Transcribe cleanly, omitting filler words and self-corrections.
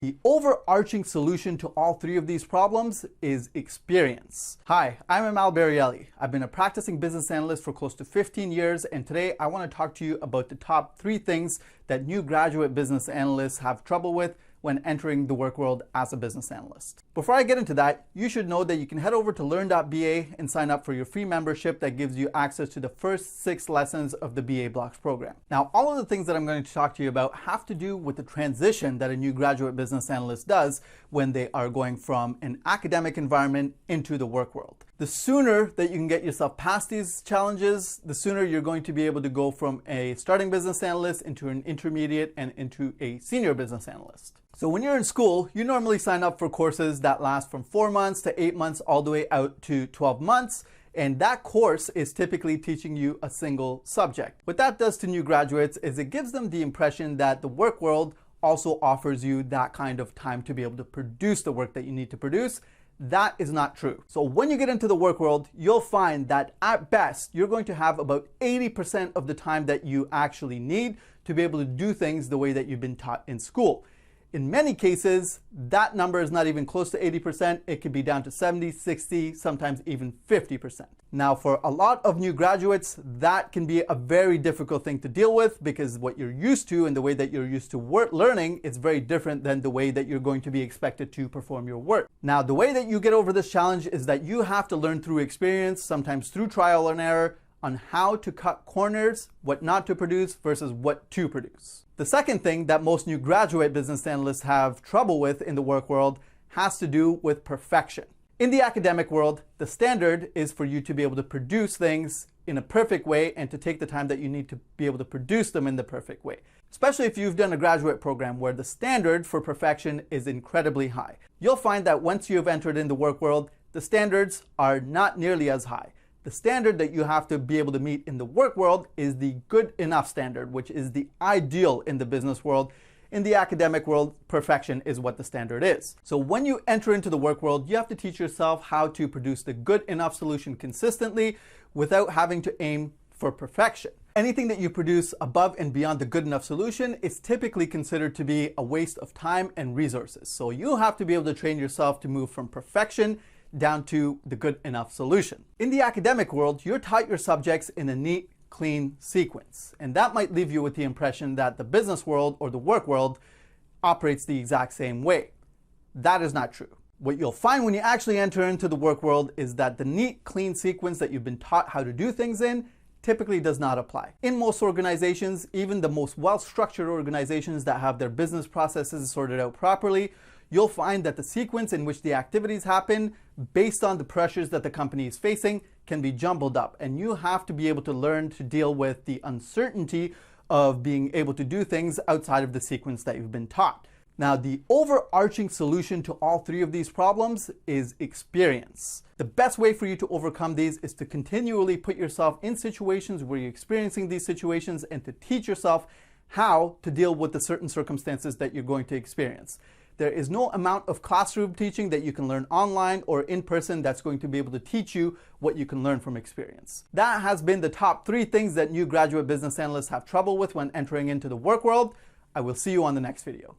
The overarching solution to all three of these problems is experience. Hi, I'm Amal Barielli. I've been a practicing business analyst for close to 15 years, and today I want to talk to you about the top 3 things that new graduate business analysts have trouble with when entering the work world as a business analyst. Before I get into that, you should know that you can head over to LEARN.BA and sign up for your free membership that gives you access to the first 6 lessons of the BA Blocks program. Now, all of the things that I'm going to talk to you about have to do with the transition that a new graduate business analyst does when they are going from an academic environment into the work world. The sooner that you can get yourself past these challenges, the sooner you're going to be able to go from a starting business analyst into an intermediate and into a senior business analyst. So when you're in school, you normally sign up for courses that last from 4 months to 8 months all the way out to 12 months. And that course is typically teaching you a single subject. What that does to new graduates is it gives them the impression that the work world also offers you that kind of time to be able to produce the work that you need to produce. That is not true. So when you get into the work world, you'll find that at best, you're going to have about 80% of the time that you actually need to be able to do things the way that you've been taught in school. In many cases, that number is not even close to 80%. It could be down to 70, 60, sometimes even 50%. Now, for a lot of new graduates, that can be a very difficult thing to deal with because what you're used to and the way that you're used to learning is very different than the way that you're going to be expected to perform your work. Now, the way that you get over this challenge is that you have to learn through experience, sometimes through trial and error, on how to cut corners, what not to produce versus what to produce. The second thing that most new graduate business analysts have trouble with in the work world has to do with perfection. In the academic world, the standard is for you to be able to produce things in a perfect way and to take the time that you need to be able to produce them in the perfect way. Especially if you've done a graduate program where the standard for perfection is incredibly high. You'll find that once you've entered in the work world, the standards are not nearly as high. The standard that you have to be able to meet in the work world is the good enough standard, which is the ideal in the business world. In the academic world, perfection is what the standard is. So when you enter into the work world, you have to teach yourself how to produce the good enough solution consistently without having to aim for perfection. Anything that you produce above and beyond the good enough solution is typically considered to be a waste of time and resources. So you have to be able to train yourself to move from perfection down to the good enough solution. In the academic world, you're taught your subjects in a neat, clean sequence. And that might leave you with the impression that the business world or the work world operates the exact same way. That is not true. What you'll find when you actually enter into the work world is that the neat, clean sequence that you've been taught how to do things in typically does not apply. In most organizations, even the most well-structured organizations that have their business processes sorted out properly, you'll find that the sequence in which the activities happen based on the pressures that the company is facing can be jumbled up. And you have to be able to learn to deal with the uncertainty of being able to do things outside of the sequence that you've been taught. Now, the overarching solution to all 3 of these problems is experience. The best way for you to overcome these is to continually put yourself in situations where you're experiencing these situations and to teach yourself how to deal with the certain circumstances that you're going to experience. There is no amount of classroom teaching that you can learn online or in person that's going to be able to teach you what you can learn from experience. That has been the top 3 things that new graduate business analysts have trouble with when entering into the work world. I will see you on the next video.